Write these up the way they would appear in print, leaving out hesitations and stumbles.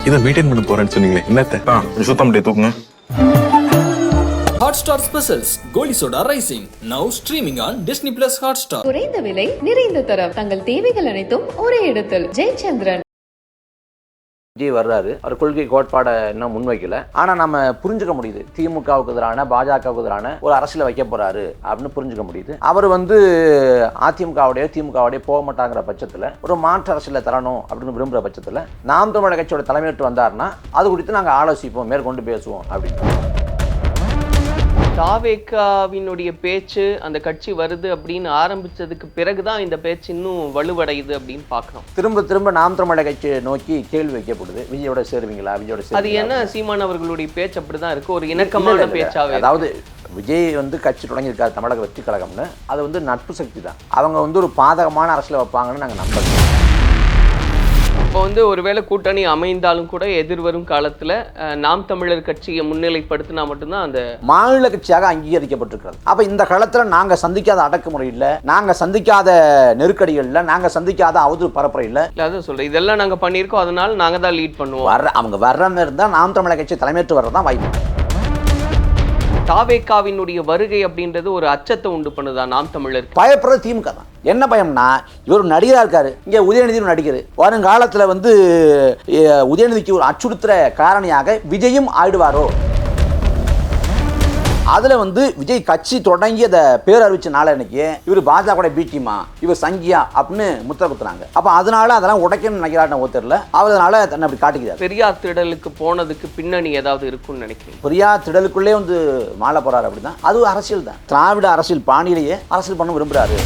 இதை மெயின்டைன் பண்ண போறேன்னு சொன்னீங்களே என்னத்த சுத்தம் முடியாது தூக்குங்க. Hotstar Specials Goli Soda rising now streaming on Disney Plus Hotstar. குறைந்த விலை நிறைந்த தரம் தங்கள் தேவைகள் அனைத்தும் ஒரே இடத்தில் ஜெயச்சந்திரன். விஜய் வர்றாரு, அவர் கொள்கை கோட்பாடை இன்னும் முன்வைக்கல. ஆனா நம்ம புரிஞ்சுக்க முடியுது, திமுகவுக்கு எதிரான பாஜகவுக்கு எதிரான ஒரு அரசியல வைக்க போறாரு அப்படின்னு புரிஞ்சுக்க முடியுது. அவர் அதிமுகவுடைய திமுகவுடைய போக மாட்டாங்கிற பட்சத்துல ஒரு மாற்று அரசியல தரணும் அப்படின்னு விரும்புற பட்சத்துல நாம் தமிழர் கட்சியோட தலைமையேற்று வந்தாருன்னா அது குறித்து நாங்க ஆலோசிப்போம், மேற்கொண்டு பேசுவோம் அப்படின்னு. தாவேக்காவினுடைய பேச்சு அந்த கட்சி வருது அப்படின்னு ஆரம்பிச்சதுக்கு பிறகுதான் இந்த பேச்சு இன்னும் வலுவடையுது அப்படின்னு பார்க்கணும். திரும்ப திரும்ப நாம் தமிழர் கட்சியை நோக்கி கேள்வி வைக்கப்படுது, விஜயோட சேருவீங்களா, விஜயோட சேருவீங்களா. அது என்ன சீமான் அவர்களுடைய பேச்சு அப்படிதான் இருக்கு, ஒரு இணக்கமான பேச்சாவே. அதாவது விஜய் கட்சி தொடங்கியிருக்காரு தமிழக வெற்றி கழகம்னு, அது நட்பு சக்தி தான். அவங்க ஒரு பாதகமான அரசியல வைப்பாங்கன்னு நாங்கள் நம்புறோம். இப்போ ஒருவேளை கூட்டணி அமைந்தாலும் கூட எதிர்வரும் காலத்துல நாம் தமிழர் கட்சியை முன்னிலைப்படுத்தினா மட்டும்தான் அந்த மாநில கட்சியாக அங்கீகரிக்கப்பட்டிருக்கிறது. அப்ப இந்த காலத்துல நாங்க சந்திக்காத அடக்குமுறை இல்ல, நாங்க சந்திக்காத நெருக்கடிகள் இல்ல, நாங்க சந்திக்காத அவதூறு பரப்புரை இல்ல. அதான் சொல்றேன், இதெல்லாம் நாங்க பண்ணியிருக்கோம், அதனால நாங்க தான் லீட் பண்ணுவோம். அவங்க வர்ற மாதிரி இருந்தா நாம் தமிழர் கட்சி தலைமையேற்று வர்றதான் வாய்ப்பு. தாவேக்காவினுடைய வருகை அப்படின்றது ஒரு அச்சத்தை உண்டு பண்ணுதா நாம் தமிழர்? பயப்படுறது திமுக தான். என்ன பயம்னா, இவர் நடிகராக இருக்காரு, இங்கே உதயநிதி நடிகர், வருங்காலத்தில் உதயநிதிக்கு ஒரு அச்சுறுத்துற காரணியாக விஜயும் ஆயிடுவாரோ. அதில் விஜய் கட்சி தொடங்கிய பேர் அறிவிச்ச நாள் அன்னைக்கு இவர் பாஜக பி டீமா, இவர் சங்கியா அப்படின்னு முத்திர குத்துறாங்க. அப்போ அதனால அதெல்லாம் உடைக்கணும்னு நினைக்கிறாருன்னு ஒருத்தர்ல அதனால தன்னை அப்படி காட்டிக்கிறார். பெரியார் திடலுக்கு போனதுக்கு பின்னணி ஏதாவது இருக்கும்னு நினைக்கிறேன். பெரியார் திடலுக்குள்ளே மாலை போறாரு அப்படிதான். அது அரசியல் தான், திராவிட அரசியல் பாணியிலேயே அரசியல் பண்ண விரும்புறாரு.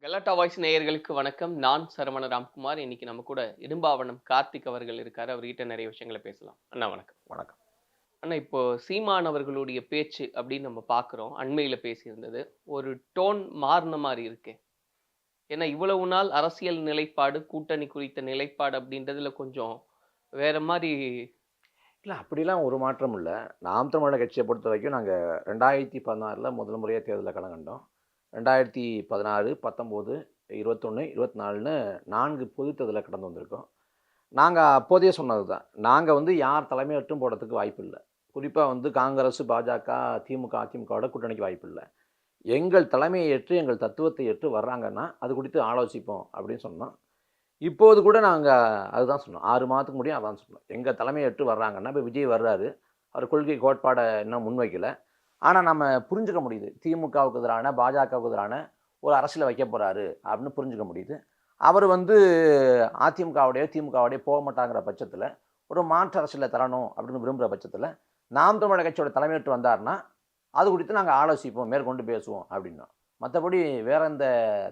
கலாட்டா வாய்ஸ் நேயர்களுக்கு வணக்கம். நான் சரவண ராம்குமார். இன்னைக்கு நம்ம கூட இடும்பாவனம் கார்த்திக் அவர்கள் இருக்காரு. அவர்கிட்ட நிறைய விஷயங்களை பேசலாம். அண்ணா வணக்கம். வணக்கம் அண்ணா, இப்போ சீமான் அவர்களுடைய பேச்சு அப்படின்னு நம்ம பார்க்குறோம், அண்மையில் பேசியிருந்தது ஒரு டோன் மாறின மாதிரி இருக்கு. ஏன்னா இவ்வளவு நாள் அரசியல் நிலைப்பாடு, கூட்டணி குறித்த நிலைப்பாடு அப்படின்றதுல கொஞ்சம் வேற மாதிரி இல்லை. அப்படிலாம் ஒரு மாற்றம் இல்லை. நாம் தமிழர் கட்சியை பொறுத்த வரைக்கும் நாங்கள் 2016 முதல் முறையாக தேர்தலில் கலங்கண்டோம். 2016, 19, 21, 24 4 பொது தேர்தலில் கடந்து வந்திருக்கோம். நாங்கள் அப்போதையே சொன்னது தான், நாங்கள் யார் தலைமையேற்றும் போடுறதுக்கு வாய்ப்பு இல்லை. குறிப்பாக காங்கிரஸ், பாஜக, திமுக, அதிமுகவோட கூட்டணிக்கு வாய்ப்பு இல்லை. எங்கள் தலைமையை ஏற்று எங்கள் தத்துவத்தை ஏற்று வர்றாங்கன்னா அது குறித்து ஆலோசிப்போம் அப்படின்னு சொன்னோம். இப்போது கூட நாங்கள் அதுதான் சொன்னோம். 6 மாதத்துக்கு முடியும் அதான் சொன்னோம். எங்கள் தலைமையை ஏற்று வர்றாங்கன்னா, இப்போ விஜய் வர்றாரு, அவர் கொள்கை கோட்பாடை இன்னும் முன்வைக்கல. ஆனால் நம்ம புரிஞ்சுக்க முடியுது, திமுகவுக்கு எதிரான பாஜகவுக்கு எதிரான ஒரு அரசியலை வைக்க போகிறாரு அப்படின்னு புரிஞ்சுக்க முடியுது. அவர் அதிமுகவுடைய திமுகவுடைய போக மாட்டாங்கிற பட்சத்தில் ஒரு மாற்று அரசியலை தரணும் அப்படின்னு விரும்புகிற பட்சத்தில் நாம் தமிழர் கட்சியோட தலைமையேற்று வந்தாருன்னா அது குறித்து நாங்கள் ஆலோசிப்போம், மேற்கொண்டு பேசுவோம் அப்படின்னா. மற்றபடி வேற எந்த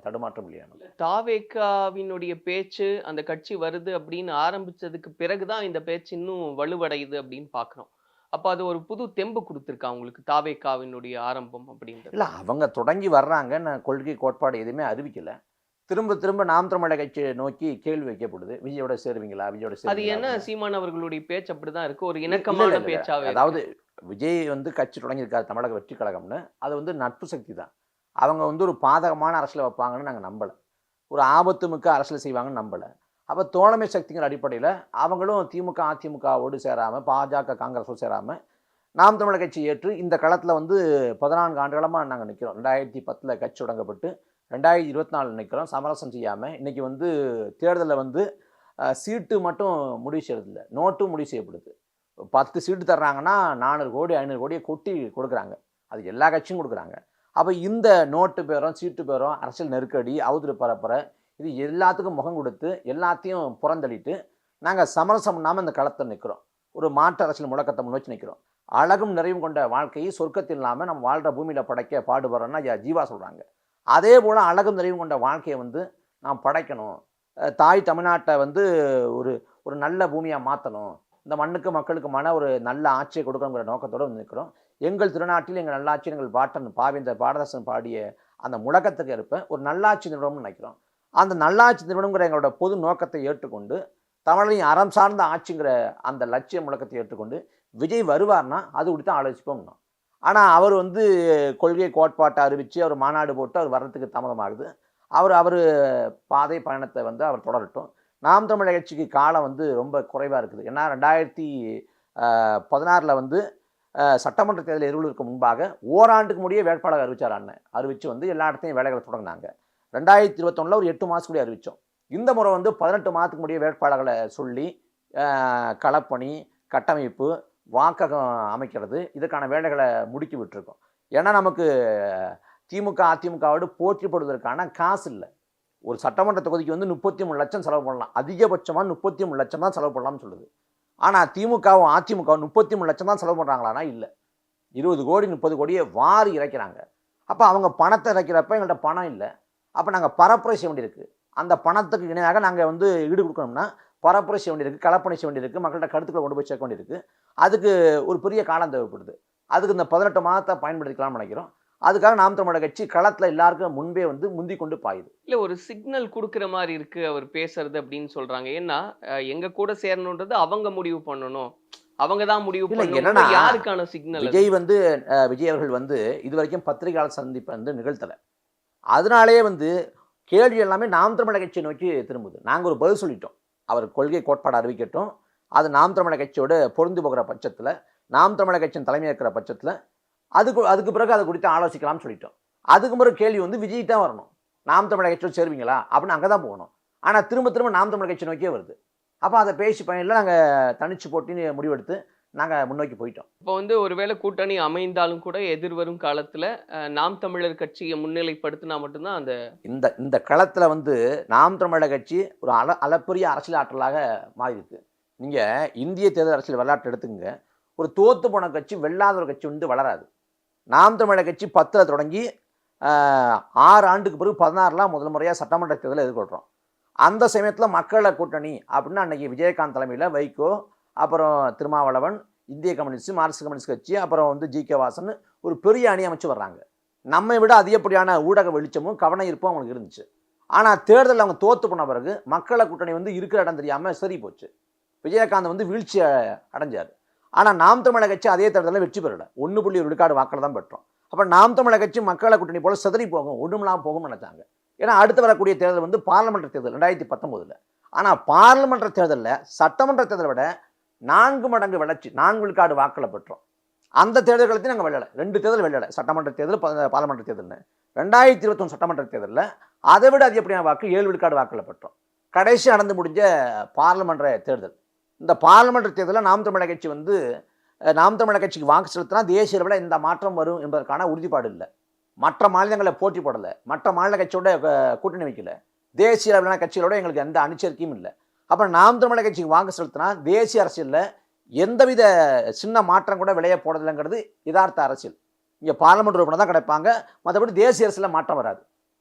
தடுமாற்றம் இல்லையா? தாவேக்காவினுடைய பேச்சு அந்த கட்சி வருது அப்படின்னு ஆரம்பிச்சதுக்கு பிறகுதான் இந்த பேச்சு இன்னும் வலுவடையுது அப்படின்னு பார்க்குறோம். அப்போ அது ஒரு புது தெம்பு கொடுத்துருக்கா உங்களுக்கு தாவேக்காவினுடைய ஆரம்பம் அப்படின்றது? இல்லை, அவங்க தொடங்கி வர்றாங்க, நான் கொள்கை கோட்பாடு எதுவுமே அறிவிக்கலை. திரும்ப திரும்ப நாம் தமிழர் கட்சியை நோக்கி கேள்வி வைக்கப்படுது, விஜயோட சேருவீங்களா, விஜயோட சேருவீங்களா. அது என்ன சீமான் அவர்களுடைய பேச்சு அப்படிதான் இருக்கு, ஒரு இணக்கமான பேச்சாவே. அதாவது விஜய் கட்சி தொடங்கியிருக்காரு தமிழக வெற்றி கழகம்னு, அது நட்பு சக்தி தான். அவங்க ஒரு பாதகமான அரசியலை வைப்பாங்கன்னு நாங்கள் நம்பலை, ஒரு ஆபத்து மிக்க அரசியல் செய்வாங்கன்னு நம்பலை. அப்போ தோழமை சக்திங்கிற அடிப்படையில் அவங்களும் திமுக அதிமுகவோடு சேராமல், பாஜக காங்கிரஸோடு சேராமல் நாம் தமிழர் கட்சி ஏற்று இந்த களத்தில் 14 ஆண்டுகளமாக நாங்கள் நிற்கிறோம். 2010 கட்சி தொடங்கப்பட்டு 2024 நிற்கிறோம். சமரசம் செய்யாமல் இன்றைக்கி தேர்தலில் சீட்டு மட்டும் முடிவு செய்யறதில்லை, நோட்டும் முடிவு செய்யப்படுது. 10 சீட்டு தர்றாங்கன்னா 400 கோடி 500 கோடியை கொட்டி கொடுக்குறாங்க. அது எல்லா கட்சியும் கொடுக்குறாங்க. அப்போ இந்த நோட்டு பேரும் சீட்டு பேரும் அரசியல் நெருக்கடி, அவதூறு பரப்புரை, இது எல்லாத்துக்கும் முகம் கொடுத்து எல்லாத்தையும் புறந்தள்ளிட்டு நாங்கள் சமரசம் இல்லாமல் இந்த களத்தில் நிற்கிறோம். ஒரு மாற்று அரசியல் முழக்கத்தை முன்னோக்கி நிற்கிறோம். அழகும் நிறைவும் கொண்ட வாழ்க்கையை சொர்க்கத்தில் இல்லாமல் நம்ம வாழ்கிற பூமியில் படைக்க பாடுபடுறோன்னா ஜீவா சொல்கிறாங்க. அதே போல் அழகும் நிறைவும் கொண்ட வாழ்க்கையை நாம் படைக்கணும். தாய் தமிழ்நாட்டை ஒரு ஒரு நல்ல பூமியாக மாற்றணும், இந்த மண்ணுக்கு மக்களுக்குமான ஒரு நல்ல ஆட்சியை கொடுக்கணுங்கிற நோக்கத்தோடு நிற்கிறோம். எங்கள் திருநாட்டில் எங்கள் நல்லாட்சி, எங்கள் பாட்டன் பாவேந்தர் பாரதாசன் பாடிய அந்த முழக்கத்துக்கு ஏற்ப ஒரு நல்லாட்சி நிறுவனம்னு நினைக்கிறோம். அந்த நல்லாட்சி நிறுவனங்கிற எங்களோட பொது நோக்கத்தை ஏற்றுக்கொண்டு, தமிழின் அறம் சார்ந்த ஆட்சிங்கிற அந்த லட்சிய முழக்கத்தை ஏற்றுக்கொண்டு விஜய் வருவார்னா அது குறித்து ஆலோசிப்போம்னா. ஆனால் அவர் கொள்கை கோட்பாட்டை அறிவித்து அவர் மாநாடு போட்டு அவர் வர்றதுக்கு தாமதமாகுது. அவர் பாதை பயணத்தை அவர் தொடரட்டும். நாம் தமிழர் கட்சிக்கு காலம் வந்து ரொம்ப குறைவாக இருக்குது. ஏன்னா 2016 வந்து சட்டமன்ற தேர்தல் எதிர்வதற்கு முன்பாக ஓராண்டுக்கு முடிய வேட்பாளர் அறிவிச்சார் அண்ணன். அறிவித்து வந்து எல்லா இடத்தையும் வேலைகளை தொடங்கினாங்க. 2021 ஒரு 8 மாதத்துக்கு முடிய அறிவித்தோம். இந்த முறை வந்து 18 மாதத்துக்கு முடிய வேட்பாளர்களை சொல்லி களப்பணி, கட்டமைப்பு, வாக்ககம் அமைக்கிறது, இதுக்கான வேலைகளை முடுக்கி விட்டுருக்கோம். ஏன்னா நமக்கு திமுக அதிமுகவோடு போட்டிப்படுவதற்கான காசு இல்லை. ஒரு சட்டமன்ற தொகுதிக்கு வந்து 33 லட்சம் செலவு பண்ணலாம், அதிகபட்சமாக 33 லட்சம் தான் செலவு பண்ணலாம்னு சொல்லுது. ஆனால் திமுகவும் அதிமுகவும் 33 லட்சம் தான் செலவு பண்ணுறாங்களான்னா இல்லை, 20 கோடி 30 கோடியை வாரி இறைக்கிறாங்க. அப்போ அவங்க பணத்தை இறைக்கிறப்ப எங்கள்கிட்ட பணம் இல்லை. அப்போ நாங்கள் பரப்புரை செய்ய வேண்டியிருக்கு. அந்த பணத்துக்கு இணையாக நாங்கள் வந்து ஈடு கொடுக்கணும்னா பரப்புரை செய்ய வேண்டியிருக்கு, களப்பணி செய்ய வேண்டியிருக்கு, மக்கள்கிட்ட கருத்துக்களை கொண்டு போய் சேர்க்க வேண்டியிருக்கு. அதுக்கு ஒரு பெரிய காலம் தேவைப்படுது. அதுக்கு இந்த 18 மாதத்தை பயன்படுத்திக்கலாம்னு நினைக்கிறோம். அதுக்காக நாம் தமிழர் கட்சி களத்தில் எல்லாருக்கும் முன்பே வந்து முந்தி கொண்டு பாயுது. இல்லை, ஒரு சிக்னல் கொடுக்குற மாதிரி இருக்கு அவர் பேசுறது அப்படின்னு சொல்றாங்க. ஏன்னா எங்க கூட சேரணுன்றது அவங்க முடிவு பண்ணணும், அவங்க தான் முடிவு பண்ணணும். என்னன்னா யாருக்கான சிக்னல்? விஜய் வந்து விஜய் அவர்கள் வந்து இது வரைக்கும் பத்திரிகையாளர் சந்திப்பை வந்து நிகழ்த்தலை. அதனாலேயே வந்து கேள்வி எல்லாமே நாம் தமிழர் கட்சியை நோக்கி திரும்புது. நாங்கள் ஒரு பதில் சொல்லிட்டோம், அவர் கொள்கை கோட்பாடு அறிவிக்கட்டும், அது நாம் தமிழர் கட்சியோட பொருந்து போகிற பட்சத்தில், நாம் தமிழர் கட்சியின் தலைமை இருக்கிற பட்சத்தில் அதுக்கு பிறகு அதை குறித்து ஆலோசிக்கலாம்னு சொல்லிட்டோம். அதுக்கு பிறகு கேள்வி வந்து விஜய் தான் வரணும், நாம் தமிழர் கட்சியோடு சேருவீங்களா அப்படின்னு அங்கே தான் போகணும். ஆனால் திரும்ப நாம் தமிழர் கட்சி நோக்கியே வருது. அப்போ அதை பேசி பயனில் நாங்கள் தனிச்சு போட்டின்னு முடிவெடுத்து நாங்கள் முன்னோக்கி போயிட்டோம். இப்போ வந்து ஒருவேளை கூட்டணி அமைந்தாலும் கூட எதிர்வரும் காலத்தில் நாம் தமிழர் கட்சியை முன்னிலைப்படுத்தினா மட்டும்தான் அந்த இந்த களத்தில் வந்து நாம் தமிழர் கட்சி ஒரு அளப்பரிய அரசியல் ஆற்றலாக மாறியிருக்கு. நீங்கள் இந்திய தேர்தல் அரசியல் வரலாற்று எடுத்துங்க, ஒரு தோத்து போன கட்சி, வெல்லாத ஒரு கட்சி வந்து வளராது. நாம் தமிழர் கட்சி 10 தொடங்கி 6 ஆண்டுக்கு பிறகு 16 முதல் முறையாக சட்டமன்ற தேர்தலை எதிர்கொள்கிறோம். அந்த சமயத்தில் மக்களை கூட்டணி அப்படின்னு அன்றைக்கி விஜயகாந்த் தலைமையில் வைகோ, அப்புறம் திருமாவளவன், இந்திய கம்யூனிஸ்ட், மார்க்சிஸ்ட் கம்யூனிஸ்ட் கட்சி, அப்புறம் வந்து ஜி.கே. வாசன் ஒரு பெரிய அணி அமைச்சு வர்றாங்க. நம்மை விட அதிகப்படியான ஊடக வெளிச்சமும் கவன ஈர்ப்பும் அவங்களுக்கு இருந்துச்சு. ஆனால் தேர்தலில் அவங்க தோற்று போன பிறகு மக்களை கூட்டணி வந்து இருக்கிற இடம் தெரியாமல் சரி போச்சு. விஜயகாந்த் வந்து வீழ்ச்சி அடைஞ்சார். ஆனால் நாம் தமிழர் கட்சி அதே தேர்தலில் வெற்றி பெறலை, 1.1 விழுக்காடு வாக்கில் தான் பெற்றோம். அப்போ நாம் தமிழர் கட்சி மக்களை கூட்டணி போல் சிதறி போகும், ஒன்றுமெல்லாம் போகும்னு நினைச்சாங்க. ஏன்னா அடுத்து வரக்கூடிய தேர்தல் வந்து பார்லிமெண்ட் தேர்தல் 2019. ஆனால் பார்லிமெண்ட் தேர்தலில் சட்டமன்ற தேர்தலை விட 4 மடங்கு வளர்ச்சி, 4 விழுக்காடு வாக்கில் பெற்றோம். அந்த தேர்தல்களையும் நாங்கள் வெள்ளலை, 2 தேர்தல் வெள்ளலை, சட்டமன்ற தேர்தல், பார்லிமெண்ட் தேர்தல்னு. 2021 சட்டமன்ற தேர்தலில் அதை விட அதிகப்படியான வாக்கு 7 விழுக்காடு வாக்கில் பெற்றோம். கடைசி நடந்து முடிஞ்ச பார்லிமெண்ட் தேர்தல், இந்த பார்லிமெண்ட் தேர்தலில் நாம் தமிழர் கட்சி வந்து நாம் தமிழர் கட்சிக்கு வாக்கு செலுத்தினா தேசிய அளவில் இந்த மாற்றம் வரும் என்பதற்கான உறுதிப்பாடு இல்லை. மற்ற மாநிலங்களை போட்டி போடலை, மற்ற மாநில கட்சியோட கூட்டணி வைக்கல, தேசிய அளவிலான கட்சிகளோட எங்களுக்கு எந்த அனுச்சரிக்கையும் இல்லை. அப்போ நாம் தமிழர் கட்சிக்கு வாக்கு செலுத்தினா தேசிய அரசியலில் எந்தவித சின்ன மாற்றம் கூட விளைய போடலைங்கிறது யதார்த்த அரசியல். இங்கே பார்லிமெண்ட் உறுப்பினர் தான் கிடைப்பாங்க, மற்றபடி தேசிய அரசியலில் மாற்றம் வராது.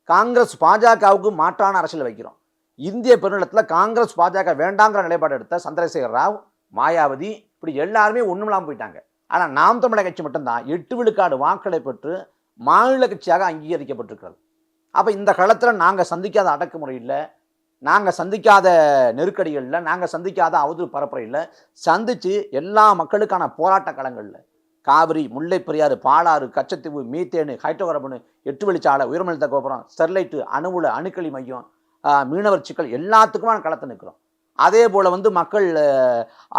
காங்கிரஸ் பாஜகவுக்கு மாற்றான அரசியல் வைக்கிறோம். இந்திய பெருநிலத்தில் காங்கிரஸ் பாஜக வேண்டாங்கிற நிலைப்பாடு எடுத்த சந்திரசேகர் ராவ், மாயாவதி, இப்படி எல்லாருமே ஒன்றுமில்லாமல் போயிட்டாங்க. ஆனால் நாம் தமிழர் கட்சி மட்டும்தான் 8 விழுக்காடு வாக்களை பெற்று மாநில கட்சியாக அங்கீகரிக்கப்பட்டிருக்கிறது. அப்போ இந்த களத்தில் நாங்கள் சந்திக்காத அடக்குமுறை இல்லை, நாங்கள் சந்திக்காத நெருக்கடிகளில், நாங்கள் சந்திக்காத அவதூறு பரப்புரையில் சந்தித்து எல்லா மக்களுக்கான போராட்ட களங்களில் காவிரி, முல்லை பெரியாறு, பாலாறு, கச்சத்தீவு, மீத்தேனு, ஹைட்ரோகார்பனு, 8 வழிச்சாலை, உயர்மின்னழுத்த கோபுரம், ஸ்டெர்லைட்டு, அணுவுல அணுக்களி மையம், மீனவர் சிக்கல், எல்லாத்துக்குமான களத்தை நிற்கிறோம். அதே போல் வந்து மக்கள்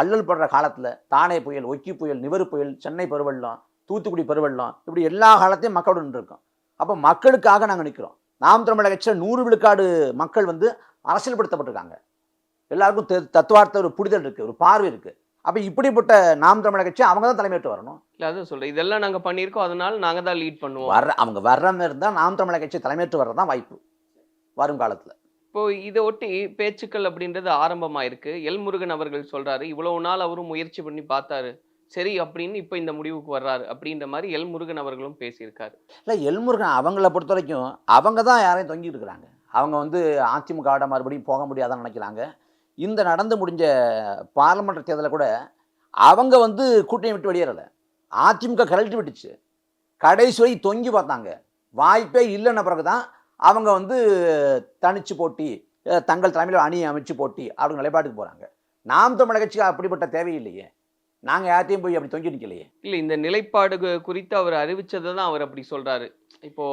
அல்லல் படுற காலத்தில் தானே புயல், ஒக்கி புயல், நிவரு புயல், சென்னை பெருவெள்ளம், தூத்துக்குடி பெருவெள்ளம், இப்படி எல்லா காலத்தையும் மக்களோடு நின்றுருக்கோம். அப்போ மக்களுக்காக நாங்கள் நிற்கிறோம். நாம் தமிழர் கட்சியில் 100 விழுக்காடு மக்கள் வந்து அரசியல்படுத்தப்பட்டிருக்காங்க. எல்லாருக்கும் தத்துவார்த்த ஒரு புரிதல் இருக்குது, ஒரு பார்வை இருக்குது. அப்போ இப்படிப்பட்ட நாம் தமிழர் கட்சி அவங்க தான் தலைமையேற்று வரணும். இல்லை, அதான் சொல்கிறேன், இதெல்லாம் நாங்கள் பண்ணியிருக்கோம், அதனால நாங்கள் தான் லீட் பண்ணுவோம். அவங்க வர்ற மாதிரி இருந்தால் நாம் தமிழர் கட்சி தலைமையேற்று வர்றது தான் வாய்ப்பு வரும் காலத்தில். இப்போ இதை ஒட்டி பேச்சுக்கள் அப்படின்றது ஆரம்பமாயிருக்கு. எல்முருகன் அவர்கள் சொல்றாரு, இவ்வளவு நாள் அவரும் முயற்சி பண்ணி பார்த்தாரு, சரி அப்படின்னு இப்போ இந்த முடிவுக்கு வர்றாரு அப்படின்ற மாதிரி எல்முருகன் அவர்களும் பேசியிருக்காரு. இல்லை, எல்முருகன் அவங்கள பொறுத்த வரைக்கும் அவங்க தான் யாரையும் தொங்கிட்டு இருக்கிறாங்க. அவங்க வந்து அதிமுகவோட மறுபடியும் போக முடியாதான்னு நினைக்கிறாங்க. இந்த நடந்து முடிஞ்ச பார்லிமெண்ட் தேர்தலில் கூட அவங்க வந்து கூட்டணி விட்டு வெளியேறலை, அதிமுக கழட்டி விட்டுச்சு. கடைசி வரை தொங்கி பார்த்தாங்க, வாய்ப்பே இல்லைன்ன பிறகு தான் அவங்க வந்து தனிச்சு போட்டி, தங்கள் தலைமையில் அணியை அமைச்சு போட்டி அப்படிங்கிற நிலைப்பாட்டுக்கு போகிறாங்க. நாம் தமிழர் கட்சிக்கு அப்படிப்பட்ட தேவையில்லையே, நாங்கள் யார்ட்டையும் போய் அப்படி தொங்கி நிற்கலையே. இல்லை, இந்த நிலைப்பாடு குறித்து அவர் அறிவிச்சதை தான் அவர் அப்படி சொல்கிறாரு. இப்போ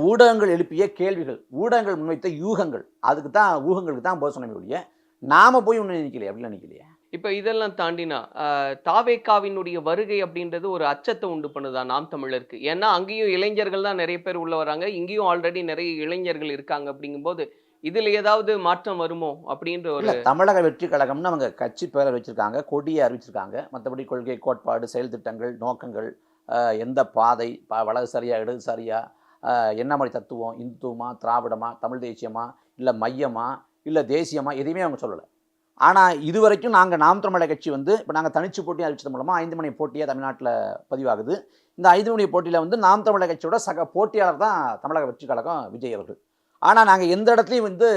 ஊடகங்கள் எழுப்பிய கேள்விகள், ஊடகங்கள் முன்வைத்த யூகங்கள், ஊகங்களுக்கு தான் பதில் சொன்ன முடிய நாம போய் ஒன்று நிற்கலையே, அப்படிலாம் நிற்கலையே. இப்ப இதெல்லாம் தாண்டினா தாவேகாவினுடைய வருகை அப்படின்றது ஒரு அச்சத்தை உண்டு பண்ணுதா நாம் தமிழருக்கு? ஏன்னா அங்கேயும் இளைஞர்கள் தான் நிறைய பேர் உள்ள வராங்க, இங்கேயும் ஆல்ரெடி நிறைய இளைஞர்கள் இருக்காங்க. அப்படிங்கும்போது இதுல ஏதாவது மாற்றம் வருமோ அப்படின்ற ஒரு இல்லை, தமிழக வெற்றி கழகம்னு அவங்க கட்சி பேரை வச்சுருக்காங்க, கொடியை அறிவிச்சிருக்காங்க. மற்றபடி கொள்கை, கோட்பாடு, செயல் திட்டங்கள், நோக்கங்கள், எந்த பாதை, வலது சரியா இடது சரியா, என்ன மாதிரி தத்துவம், இந்துத்துவமா திராவிடமா தமிழ் தேசியமா இல்லை மையமா இல்லை தேசியமா, எதையுமே அவங்க சொல்லலை. ஆனால் இது வரைக்கும் நாங்கள் நாம் தமிழர் கட்சி வந்து இப்போ நாங்கள் தனிச்சு போட்டி அறிவிச்சது மூலமாக 5 மணி போட்டியாக தமிழ்நாட்டில் பதிவாகுது. இந்த 5 மணி போட்டியில் வந்து நாம் தமிழர் கட்சியோட சக போட்டியாளர் தான் தமிழக வெற்றி கழகம் விஜய் அவர்கள். ஆனால் நாங்கள் எந்த இடத்துலையும் வந்து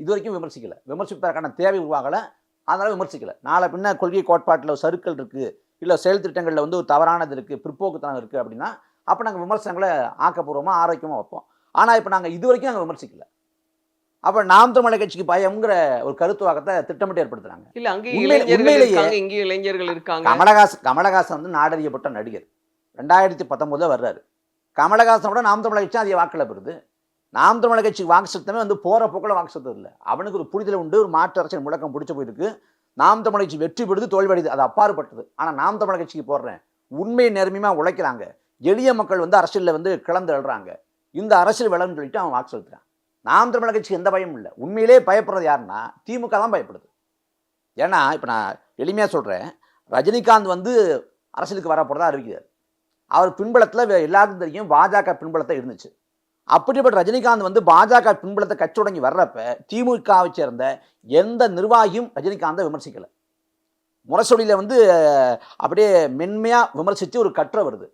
இது வரைக்கும் விமர்சிக்கலை, விமர்சிப்பதற்கான தேவை உருவாகலை, அதனால் விமர்சிக்கலை. நாளை பின்ன கொள்கை கோட்பாட்டில் ஒரு சறுக்கல் இருக்குது, இல்லை செயல் திட்டங்களில் வந்து ஒரு தவறானது இருக்குது, பிற்போக்குத்தனம் இருக்குது அப்படின்னா அப்போ நாங்கள் விமர்சனங்களை ஆக்கப்பூர்வமாக ஆரோக்கியமாக வைப்போம். ஆனால் இப்போ நாங்கள் இது வரைக்கும் நாங்கள் விமர்சிக்கலை. அப்போ நாம் தமிழர் கட்சிக்கு பயம்ங்கிற ஒரு கருத்துவாக்கத்தை திட்டமிட்டு ஏற்படுத்துறாங்க. இல்ல அங்கேயும் இளைஞர்கள் இருக்காங்க, இங்கேயும் இளைஞர்கள் இருக்காங்க. கமலஹாசன் வந்து நாடறியப்பட்ட நடிகர், 2019 வர்றாரு. கமலஹாசனோட நாம் தமிழர் கட்சி அதிக வாக்கில் பெறுது. நாம் தமிழர் கட்சிக்கு வாக்கு சத்தமே வந்து போகிற போக்கில் வாக்கு சத்தம் இல்லை. அவனுக்கு ஒரு புரிதல் உண்டு, ஒரு மாற்று அரசியல் முழக்கம் பிடிச்ச போயிருக்கு. நாம் தமிழர் கட்சி வெற்றி பெறுது, தோல்வடையுது, அது அப்பாற்பட்டது. ஆனால் நாம் தமிழர் கட்சிக்கு போடுறேன், உண்மை நேர்மையாக உழைக்கிறாங்க, எளிய மக்கள் வந்து அரசியலில் வந்து கிளந்து எழுறாங்க, இந்த அரசியல் விளன்னு சொல்லிட்டு அவன் வாக்கு செலுத்துறான். நாம் தமிழர் கட்சிக்கு எந்த பயமும் இல்லை. உண்மையிலே பயப்படுறது யாருன்னா திமுக தான் பயப்படுது. ஏன்னா இப்போ நான் எளிமையாக சொல்கிறேன், ரஜினிகாந்த் வந்து அரசியலுக்கு வர போகிறதா அறிவிக்கிறார். அவர் பின்பலத்தில் எல்லாருக்கும் தெரியும் பாஜக பின்பலத்தை இருந்துச்சு. அப்படிப்பட்ட ரஜினிகாந்த் வந்து பாஜக பின்பலத்தை கட்சி தொடங்கி வர்றப்ப திமுகவை சேர்ந்த எந்த நிர்வாகியும் ரஜினிகாந்தை விமர்சிக்கலை. முரசொலியில் வந்து அப்படியே மென்மையாக விமர்சித்து ஒரு கட்டுரை வருது.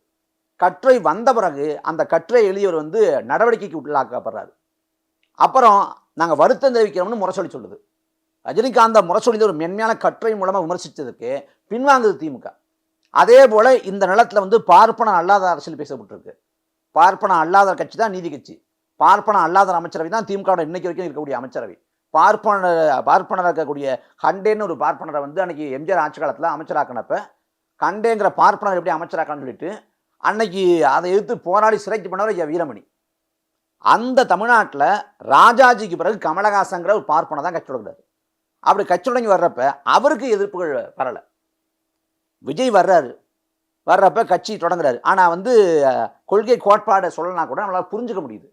கட்டுரை வந்த பிறகு அந்த கட்டுரை எழுதியவர் வந்து நடவடிக்கைக்கு உள்ளாக்கப்படுறாரு. அப்புறம் நாங்கள் வருத்தம் தெரிவிக்கிறோம்னு முரசொலி சொல்லுது. ரஜினிகாந்த முரசொலியில் ஒரு மென்மையான கட்டுரை மூலமாக விமர்சித்ததுக்கு பின்வாங்குது திமுக. அதே போல் இந்த நிலத்தில் வந்து பார்ப்பன அல்லாத அரசியல் பேசப்பட்டிருக்கு. பார்ப்பன அல்லாத கட்சி தான் நீதி கட்சி. பார்ப்பன அல்லாத அமைச்சரவை தான் திமுகவோட இன்னைக்கு வரைக்கும் இருக்கக்கூடிய அமைச்சரவை. பார்ப்பனர் இருக்கக்கூடிய கண்டேன்னு ஒரு பார்ப்பனரை வந்து அன்னைக்கு எம்ஜிஆர் ஆட்சி காலத்தில் அமைச்சராக்கினப்ப கண்டேங்கிற பார்ப்பனர் எப்படி அமைச்சராக்கன்னு சொல்லிட்டு அன்னைக்கு அதை எதிர்த்து போராடி சிறைக்கு பண்ணவர் ஐயா வீரமணி. அந்த தமிழ்நாட்டில் ராஜாஜிக்கு பிறகு கமலஹாசங்கிற ஒரு பார்ப்பனை தான் கட்சி தொடங்குறாரு. அப்படி கட்சி தொடங்கி வர்றப்ப அவருக்கு எதிர்ப்புகள் வரலை. விஜய் வர்றப்ப கட்சி தொடங்குறாரு. ஆனால் வந்து கொள்கை கோட்பாடை சொல்லலாம் கூட நம்மளால் புரிஞ்சுக்க முடியுது.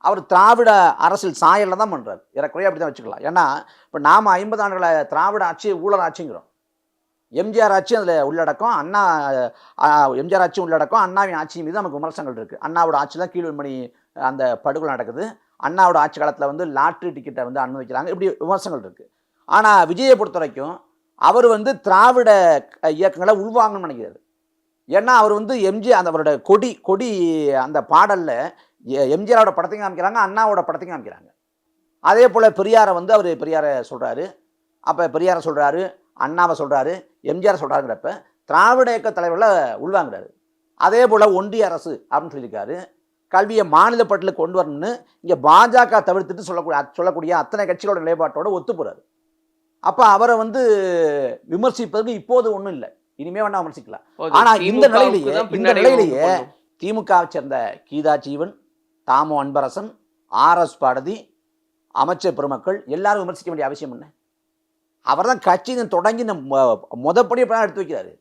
அவர் திராவிட அரசியல் சாயலில் தான் பண்ணுறாரு. ஏறக்குறைய அப்படி தான் வச்சுக்கலாம். ஏன்னா இப்போ நாம் 50 ஆண்டுகளை திராவிட ஆட்சி ஊழல் ஆட்சிங்கிறோம். எம்ஜிஆர் ஆட்சி அதில் உள்ளடக்கம், எம்ஜிஆர் ஆட்சி உள்ளடக்கம், அண்ணாவின் ஆட்சி மீது நமக்கு விமர்சனங்கள் இருக்குது. அண்ணாவோட ஆட்சி தான் கீழ்மணி அந்த படுகொலை நடக்குது. அண்ணாவோட ஆட்சி காலத்தில் வந்து லாட்ரி டிக்கெட்டை வந்து அனுமதிக்கிறாங்க, இப்படி விமர்சனங்கள் இருக்குது. ஆனால் விஜயை பொறுத்த வரைக்கும் அவர் வந்து திராவிட இயக்கங்களை உள்வாங்கணும்னு நினைக்கிறாரு. ஏன்னா அவர் வந்து அந்த அவரோட கொடி அந்த பாடலில் எம்ஜிஆரோட படத்தையும் காமிக்கிறாங்க, அண்ணாவோட படத்தையும் காமிக்கிறாங்க. அதே போல் பெரியாரை வந்து அவர் பெரியாரை சொல்கிறாரு. அப்போ பெரியாரை சொல்கிறாரு, அண்ணாவை சொல்கிறாரு, எம்ஜிஆர் சொல்கிறாங்கிறப்ப திராவிட இயக்க தலைவர்களை உள்வாங்கிறாரு. அதே போல் ஒன்றிய அரசு அப்படின்னு சொல்லியிருக்காரு. கல்வியை மாநில பட்டியலுக்கு கொண்டு வரணும்னு இங்கே பாஜக தவிர்த்துட்டு சொல்லக்கூடிய அத்தனை கட்சிகளோட நிலைப்பாட்டோடு ஒத்து போகிறாரு. அப்போ அவரை வந்து விமர்சிப்பதற்கு இப்போது ஒன்றும் இல்லை, இனிமே வேணா விமர்சிக்கலாம். ஆனால் இந்த நிலையிலேயே திமுகவை சேர்ந்த கீதா ஜீவன், தாமோ அன்பரசன், RS பாரதி, அமைச்சர் பெருமக்கள் எல்லாரும் விமர்சிக்க வேண்டிய அவசியம் என்ன? அவர் தான் கட்சியை தொடங்கி முதப்படி எடுத்து வைக்கிறாரு.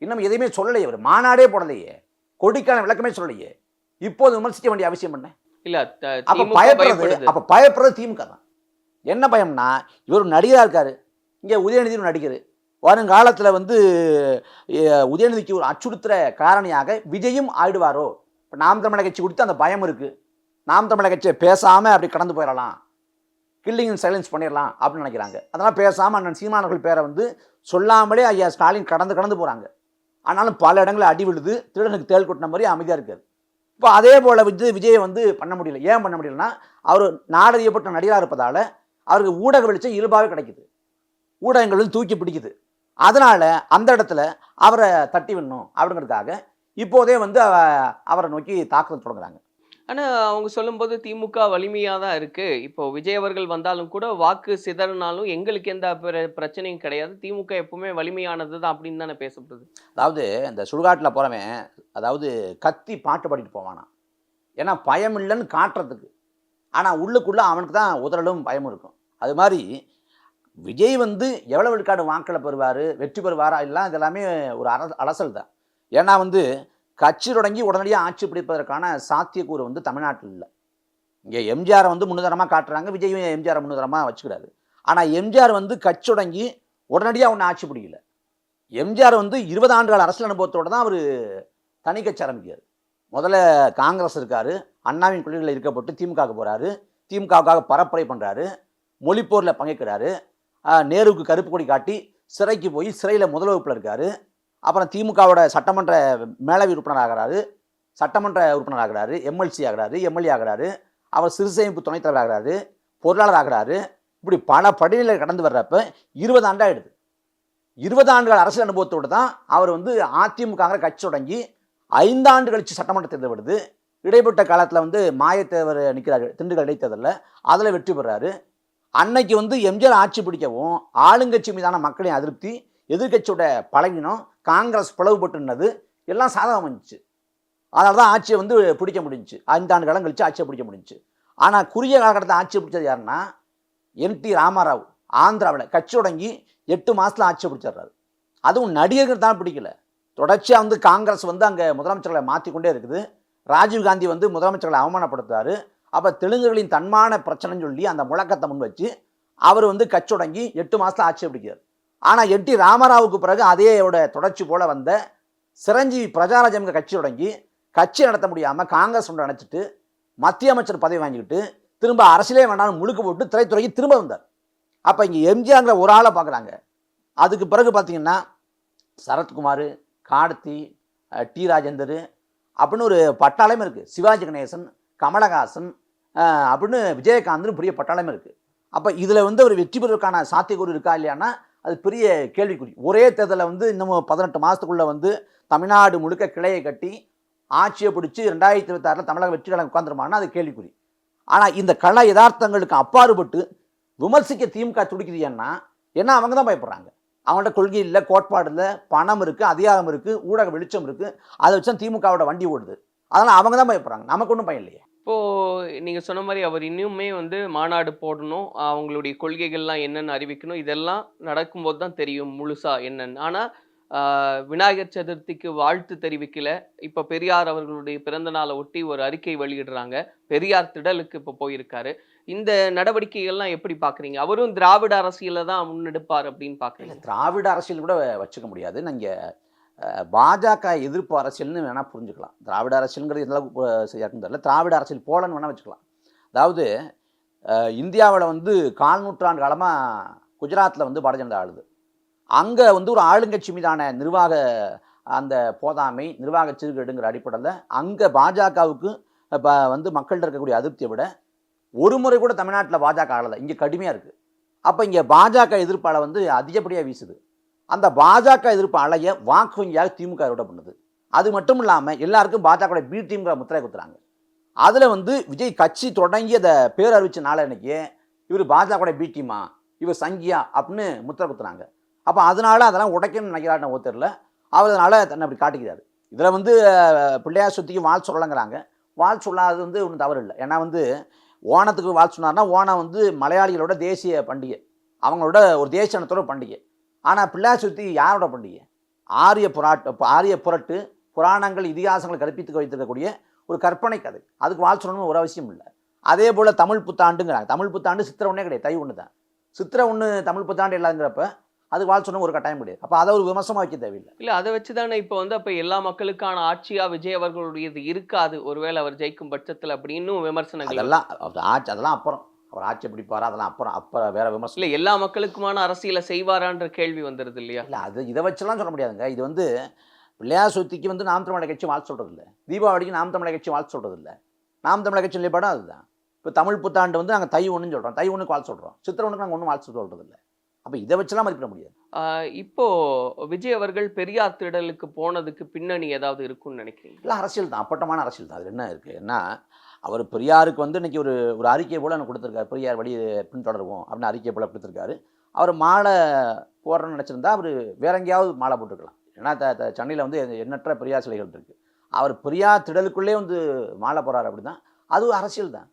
இன்னும் எதையுமே சொல்லலையே, அவர் மாநாடே போடலையே, கொடிக்கான விளக்கமே சொல்லலையே, இப்போது விமர்சிக்க வேண்டிய அவசியம் என்ன? இல்ல அப்ப பயப்படுறது திமுக தான். என்ன பயம்னா, இவர் நடிகராக இருக்காரு, இங்கே உதயநிதி நடிகர், வருங்காலத்தில் வந்து உதயநிதிக்கு ஒரு அச்சுறுத்துற காரணியாக விஜயும் ஆயிடுவாரோ. இப்போ நாம் தமிழர் கட்சி கொடுத்து அந்த பயம் இருக்குது. நாம் தமிழர் கட்சியை பேசாமல் அப்படி கடந்து போயிடலாம், கில்லிங் அண்ட் சைலன்ஸ் பண்ணிடலாம் அப்படின்னு நினைக்கிறாங்க. அதனால் பேசாமல் அண்ணன் சீமானவர்கள் பேரை வந்து சொல்லாமலே ஐயா ஸ்டாலின் கடந்து போகிறாங்க. ஆனாலும் பல இடங்களில் அடி விழுது, திருடனுக்கு தேள் கொட்டின மாதிரி அமைதியாக இருக்கார். இப்போ அதே போல் விஜயை வந்து பண்ண முடியல. ஏன் பண்ண முடியலன்னா, அவர் நாடறியப்பட்ட நடிகராக இருப்பதால் அவருக்கு ஊடக வெளிச்சம் இயல்பாகவே கிடைக்குது, ஊடகங்கள் வந்து தூக்கி பிடிக்குது. அதனால் அந்த இடத்துல அவரை தட்டி விடணும் அப்படிங்கிறதுக்காக இப்போதே வந்து அவரை நோக்கி தாக்குதல் தொடங்குறாங்க. ஆனால் அவங்க சொல்லும்போது திமுக வலிமையாக தான் இருக்குது. இப்போ விஜய் அவர்கள் வந்தாலும் கூட வாக்கு சிதறினாலும் எங்களுக்கு எந்த பிரச்சனையும் கிடையாது, திமுக எப்பவுமே வலிமையானது தான் அப்படின்னு தானே பேசப்படுது. அதாவது இந்த சுடுகாட்டில் போகிறவன் அதாவது கத்தி பாட்டு பாடிட்டு போவானா, ஏன்னா பயம் இல்லைன்னு காட்டுறதுக்கு. ஆனால் உள்ளுக்குள்ளே அவனுக்கு தான் உதறலும் பயமும் இருக்கும். அது மாதிரி விஜய் வந்து எவ்வளோ விழுக்காடு வாக்களை பெறுவார், வெற்றி பெறுவாரா எல்லாம் இதெல்லாமே ஒரு அலசல் தான். ஏன்னா வந்து கட்சி தொடங்கி உடனடியாக ஆட்சி பிடிப்பதற்கான சாத்தியக்கூறு வந்து தமிழ்நாட்டில் இல்லை. இங்கே எம்ஜிஆரை வந்து முன்னுதாரணமாக காட்டுறாங்க, விஜயும் எம்ஜிஆரை முன்னுதாரணமாக வச்சுக்கிறாரு. ஆனால் எம்ஜிஆர் வந்து கட்சி தொடங்கி உடனடியாக ஒன்று ஆட்சி பிடிக்கல. எம்ஜிஆர் வந்து 20 ஆண்டுகள் அரசியல் அனுபவத்தோடு தான் அவர் தனி கட்சி ஆரம்பிக்கிறார். முதல்ல காங்கிரஸ் இருக்கார், அண்ணாவின் கொள்கைகளில் இருக்கப்பட்டு திமுகவுக்கு போகிறாரு, திமுகவுக்காக பரப்புரை பண்ணுறாரு, மொழிப்போரில் பங்கேற்கிறாரு, நேருவுக்கு கருப்பு கொடி காட்டி சிறைக்கு போய் சிறையில் முதல் வகுப்பில் இருக்கார். அப்புறம் திமுகவோட சட்டமன்ற மேலவை உறுப்பினர் ஆகிறாரு, சட்டமன்ற உறுப்பினர் ஆகிறாரு, எம்எல்சி ஆகிறாரு, எம்எல்ஏ ஆகிறாரு, அவர் சிறுசேமிப்பு துணைத் தலைவர் ஆகிறாரு, பொருளாளர் ஆகிறாரு. இப்படி பல படிநிலை கடந்து வர்றப்ப 20 ஆண்டாயிடுது. 20 ஆண்டுகள் அரசியல் அனுபவத்தோடு தான் அவர் வந்து அதிமுக கட்சி தொடங்கி 5 ஆண்டு கழித்து சட்டமன்ற தேர்தல் வருது. இடைப்பட்ட காலத்தில் வந்து மாயத்தேவர் நிற்கிறாரு திண்டுக்கல் இடைத்தேர்தலில், அதில் வெற்றி பெறாரு. அன்னைக்கு வந்து எம்ஜிஆர் ஆட்சி பிடிக்கவும் ஆளுங்கட்சி மீதான மக்களின் அதிருப்தி, எதிர்கட்சியோட பழகினம், காங்கிரஸ் பிளவுபட்டுனது எல்லாம் சாதகம் வந்துச்சு. அதனால தான் ஆட்சியை வந்து பிடிக்க முடிஞ்சிச்சு. 5 ஆண்டு காலம் கழித்து ஆட்சியை பிடிக்க முடிஞ்சிச்சு. ஆனால் குறுகிய காலகட்டத்தில் ஆட்சியை பிடிச்சது யாருன்னா என்.டி. ராமாராவ். ஆந்திராவில் கட்சி தொடங்கி 8 மாதத்தில் ஆட்சியை பிடிச்சிடுறாரு. அதுவும் நடிகர்கள் தான் பிடிக்கல. தொடர்ச்சியாக வந்து காங்கிரஸ் வந்து அங்கே முதலமைச்சர்களை மாற்றிக்கொண்டே இருக்குது. ராஜீவ்காந்தி வந்து முதலமைச்சர்களை அவமானப்படுத்துறாரு. அப்போ தெலுங்குகளின் தன்மான பிரச்சனைன்னு சொல்லி அந்த முழக்கத்தை முன் வச்சு அவர் வந்து கட்சி தொடங்கி 8 மாதத்தில் ஆட்சியை பிடிக்கிறார். ஆனால் என்.டி. ராமாராவுக்கு பிறகு அதேயோட தொடர்ச்சி போல வந்த சிரஞ்சீவி பிரஜாராஜம் கட்சி தொடங்கி கட்சி நடத்த முடியாமல் காங்கிரஸ் ஒன்று நினச்சிட்டு மத்திய அமைச்சர் பதவி வாங்கிக்கிட்டு திரும்ப அரசியலே வேண்டாம்னு முழுக்க போட்டு திரைத்துறைக்கு திரும்ப வந்தார். அப்போ இங்கே எம்ஜிஆர்ங்கிற ஒரு ஆளை பார்க்குறாங்க. அதுக்கு பிறகு பார்த்தீங்கன்னா சரத்குமார், கார்த்தி, டி. ராஜேந்தர் அப்படின்னு ஒரு பட்டாளமே இருக்குது. சிவாஜி கணேசன், கமலஹாசன் அப்படின்னு விஜயகாந்த்னு பெரிய பட்டாளமே இருக்குது. அப்போ இதில் வந்து ஒரு வெற்றி பெறுவதற்கான சாத்தியக்கூறு இருக்கா இல்லையானா அது பெரிய கேள்விக்குறி. ஒரே தேர்தலில் வந்து இன்னும் 18 மாதத்துக்குள்ளே வந்து தமிழ்நாடு முழுக்க கிளையை கட்டி ஆட்சியை பிடிச்சி 2026 தமிழக வெற்றி கழகம் உட்காந்துருமானா அது கேள்விக்குறி. ஆனால் இந்த கள யதார்த்தங்களுக்கு அப்பாறுபட்டு விமர்சிக்க திமுக துடிக்குது. ஏன்னா அவங்க தான் பயப்படுறாங்க. அவங்கள்ட்ட கொள்கை இல்லை, கோட்பாடு இல்லை, பணம் இருக்குது, அதிகாரம் இருக்குது, ஊடக வெளிச்சம் இருக்குது. அதை வச்சு திமுகவோட வண்டி ஓடுது. அதனால் அவங்க தான் பயப்படுறாங்க, நமக்கு ஒன்றும் பயம் இல்லையே. இப்போது நீங்கள் சொன்ன மாதிரி அவர் இன்னுமே வந்து மாநாடு போடணும், அவங்களுடைய கொள்கைகள்லாம் என்னென்னு அறிவிக்கணும், இதெல்லாம் நடக்கும்போது தான் தெரியும் முழுசா என்னன்னு. ஆனால் விநாயகர் சதுர்த்திக்கு வாழ்த்து தெரிவிக்கல. இப்போ பெரியார் அவர்களுடைய பிறந்த நாளை ஒட்டி ஒரு அறிக்கை வெளியிடுறாங்க. பெரியார் திடலுக்கு இப்போ போயிருக்காரு. இந்த நடவடிக்கைகள்லாம் எப்படி பார்க்குறீங்க? அவரும் திராவிட அரசியலை தான் முன்னெடுப்பார் அப்படின்னு பார்க்குறீங்க? திராவிட அரசியல் கூட வச்சுக்க முடியாது. நீங்கள் பாஜக எதிர்ப்பு அரசியல்னு வேணால் புரிஞ்சுக்கலாம். திராவிட அரசியலுங்கிறது எந்த அளவுக்கு சரியாக்குன்னு தெரியல. திராவிட அரசியல் போலன்னு வேணால் வச்சுக்கலாம். அதாவது இந்தியாவில் வந்து 4 நூற்றாண்டு காலமாக குஜராத்தில் வந்து பாரதிய ஜனதா ஆளுது. அங்கே வந்து ஒரு ஆளுங்கட்சி மீதான நிர்வாக அந்த போதாமை, நிர்வாக சீர்கேடுங்கிற அடிப்படையில் அங்கே பாஜகவுக்கு இப்போ வந்து மக்கள்கிட்ட இருக்கக்கூடிய அதிருப்தியை விட ஒரு முறை கூட தமிழ்நாட்டில் பாஜக ஆளலை. இங்கே கடுமையாக இருக்குது. அப்போ இங்கே பாஜக எதிர்ப்பு அலை வந்து அதிகப்படியாக வீசுது. அந்த பாஜக எதிர்ப்பு அலைய வாக்கு வங்கியாக திமுக ரோட பண்ணுது. அது மட்டும் இல்லாமல் எல்லாருக்கும் பாஜக பி டீம்ங்கிற முத்திரை குத்துறாங்க. அதில் வந்து விஜய் கட்சி தொடங்கி அதை பேர் அறிவிச்ச நாள் அன்னைக்கு இவர் பாஜக பி டீமா, இவர் சங்கியா அப்படின்னு முத்திரை குத்துறாங்க. அப்போ அதனால அதெல்லாம் உடைக்கணும்னு நினைக்கிறாருன்னு ஒருத்தரில் அவர் அதனால் தன்னை அப்படி காட்டிக்கிறாரு. இதில் வந்து பிள்ளையார் சுத்திக்கு வாழ் சொல்லலைங்கிறாங்க. வாழ் சொல்லாதது வந்து ஒன்றும் தவறு இல்லை. ஏன்னா வந்து ஓணத்துக்கு வாழ் சொன்னார்னா ஓணம் வந்து மலையாளிகளோட தேசிய பண்டிகை, அவங்களோட ஒரு தேசிய இனத்தோட பண்டிகை. ஆனால் பிள்ளையார் சுத்தி யாரோட பண்டிகை? ஆரிய புரட்டு, புராணங்கள், இதிகாசங்கள் கற்பித்து வைத்திருக்கக்கூடிய ஒரு கற்பனை கதை. அதுக்கு வாழ் சொல்லணும்னு ஒரு அவசியம் இல்லை. அதே போல் தமிழ் புத்தாண்டுங்கிறாங்க. தமிழ் புத்தாண்டு சித்திரை ஒன்றே கிடையாது, தை ஒன்று தான். சித்திரை ஒன்று தமிழ் புத்தாண்டு இல்லாங்கிறப்ப அது வாழ் சொன்ன ஒரு கட்டாயம் கிடையாது. அப்போ அதை ஒரு விமர்சனமாக வைக்க தேவையில்லை. இல்லை, அதை வச்சு தானே இப்போ வந்து அப்போ எல்லா மக்களுக்கான ஆட்சியாக விஜய் அவர்களுடையது இருக்காது ஒருவேளை அவர் ஜெயிக்கும் பட்சத்தில் அப்படின்னு விமர்சனங்கள். அதெல்லாம் அப்புறம் அவர் ஆட்சி பிடிப்பாரா, அதெல்லாம் அப்புறம். அப்போ வேற விமர்சனம் இல்லை, எல்லா மக்களுக்குமான அரசியலை செய்வாரான்ற கேள்வி வந்துடுது இல்லையா? இல்லை, அது இதை வச்சுலாம் சொல்ல முடியாதுங்க. இது வந்து பிள்ளையார் சுத்திக்கு வந்து நாம் தமிழக கட்சி வாழ்த்து சொல்கிறது இல்லை, தீபாவளிக்கு நாம் தமிழக கட்சி வாழ்த்து சொல்கிறது இல்லை. நாம் தமிழக கட்சி நிலைப்பாடும் அதுதான். இப்போ தமிழ் புத்தாண்டு வந்து நாங்கள் தை ஒன்றுன்னு சொல்கிறோம், தை ஒன்றுக்கு வாழ்த்து சொல்கிறோம், சித்திரை ஒன்றுக்கு நாங்கள் ஒன்றும் வாழ்த்து சொல்கிறது இல்லை. அப்போ இதை வச்சுலாம் மதிப்பிட முடியாது. இப்போ விஜய் அவர்கள் பெரியார் திடலுக்கு போனதுக்கு பின்னணி ஏதாவது இருக்குன்னு நினைக்கிறீங்க? இல்லை, அரசியல் தான், அப்பட்டமான அரசியல் தான். அது என்ன இருக்குது, ஏன்னா அவர் பெரியாருக்கு வந்து இன்றைக்கி ஒரு அறிக்கை போல் எனக்கு கொடுத்துருக்காரு. பெரியார் வழி பின்தொடருவோம் அப்படின்னு அறிக்கை போல் கொடுத்துருக்காரு. அவர் மாலை போடுறேன்னு நினச்சிருந்தா அவர் வேற எங்கேயாவது மாலை போட்டுருக்கலாம். ஏன்னா சென்னையில் வந்து எண்ணற்ற பெரியார் சிலைகள் இருக்குது. அவர் பெரியார் திடலுக்குள்ளே வந்து மாலை போடுறாரு அப்படின்னா அதுவும் அரசியல் தான்.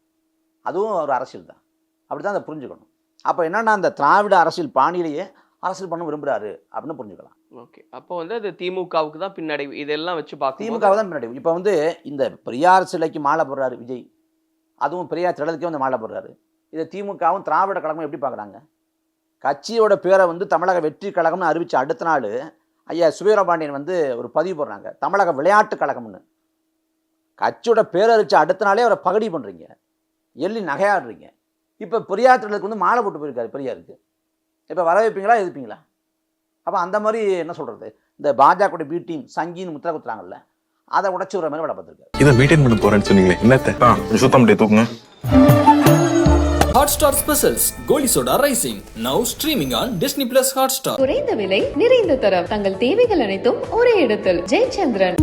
அதுவும் ஒரு அரசியல் தான். அப்படி தான் அதை புரிஞ்சுக்கணும். அப்போ என்னன்னா அந்த திராவிட அரசியல் பாணியிலேயே அரசியல் பண்ண விரும்புகிறாரு அப்படின்னு புரிஞ்சுக்கலாம். ஓகே, அப்போ வந்து அது திமுகவுக்கு தான் பின்னடைவு. இதெல்லாம் வச்சு பார்க்கும் திமுக தான் பின்னாடி. இப்போ வந்து இந்த பெரியார் சிலைக்கு மாலை போடுறாரு விஜய், அதுவும் பெரியார் திடலுக்கே வந்து மாலை போடுறாரு. இதை திமுகவும் திராவிட கழகமும் எப்படி பார்க்குறாங்க? கட்சியோட பேரை வந்து தமிழக வெற்றி கழகம்னு அறிவித்த அடுத்த நாள் ஐயா சுவீரபாண்டியன் வந்து ஒரு பதிவு போடுறாங்க, தமிழக விளையாட்டு கழகம்னு. கட்சியோட பேரை அறிவித்த அடுத்த நாளே அவரை பகடி பண்ணுறீங்க, எள்ளி நகையாடுறீங்க. இப்போ பெரியார் திடலுக்கு வந்து மாலை போட்டு போயிருக்காரு பெரியாருக்கு. இப்போ வரவேற்பீங்களா எதிர்ப்பீங்களா? அப்போ அந்த மாதிரி என்ன சொல்கிறது, இந்த பாஜக பி டீம் சங்கின்னு முத்திர குத்துறாங்கல்ல, அதை உடச்சி விடுற மாதிரி வேலை பார்த்துருக்காரு. இதை மெயின்டைன் பண்ண போறேன்னு சொன்னீங்களே என்னத்த? சுத்தம் முடிய தூக்குங்க. Hotstar Specials Goli Soda rising now streaming on Disney Plus Hotstar. குறைந்த விலை நிறைந்த தரம் தங்கள் தேவைகள் அனைத்தும் ஒரே இடத்தில். ஜெயச்சந்திரன்.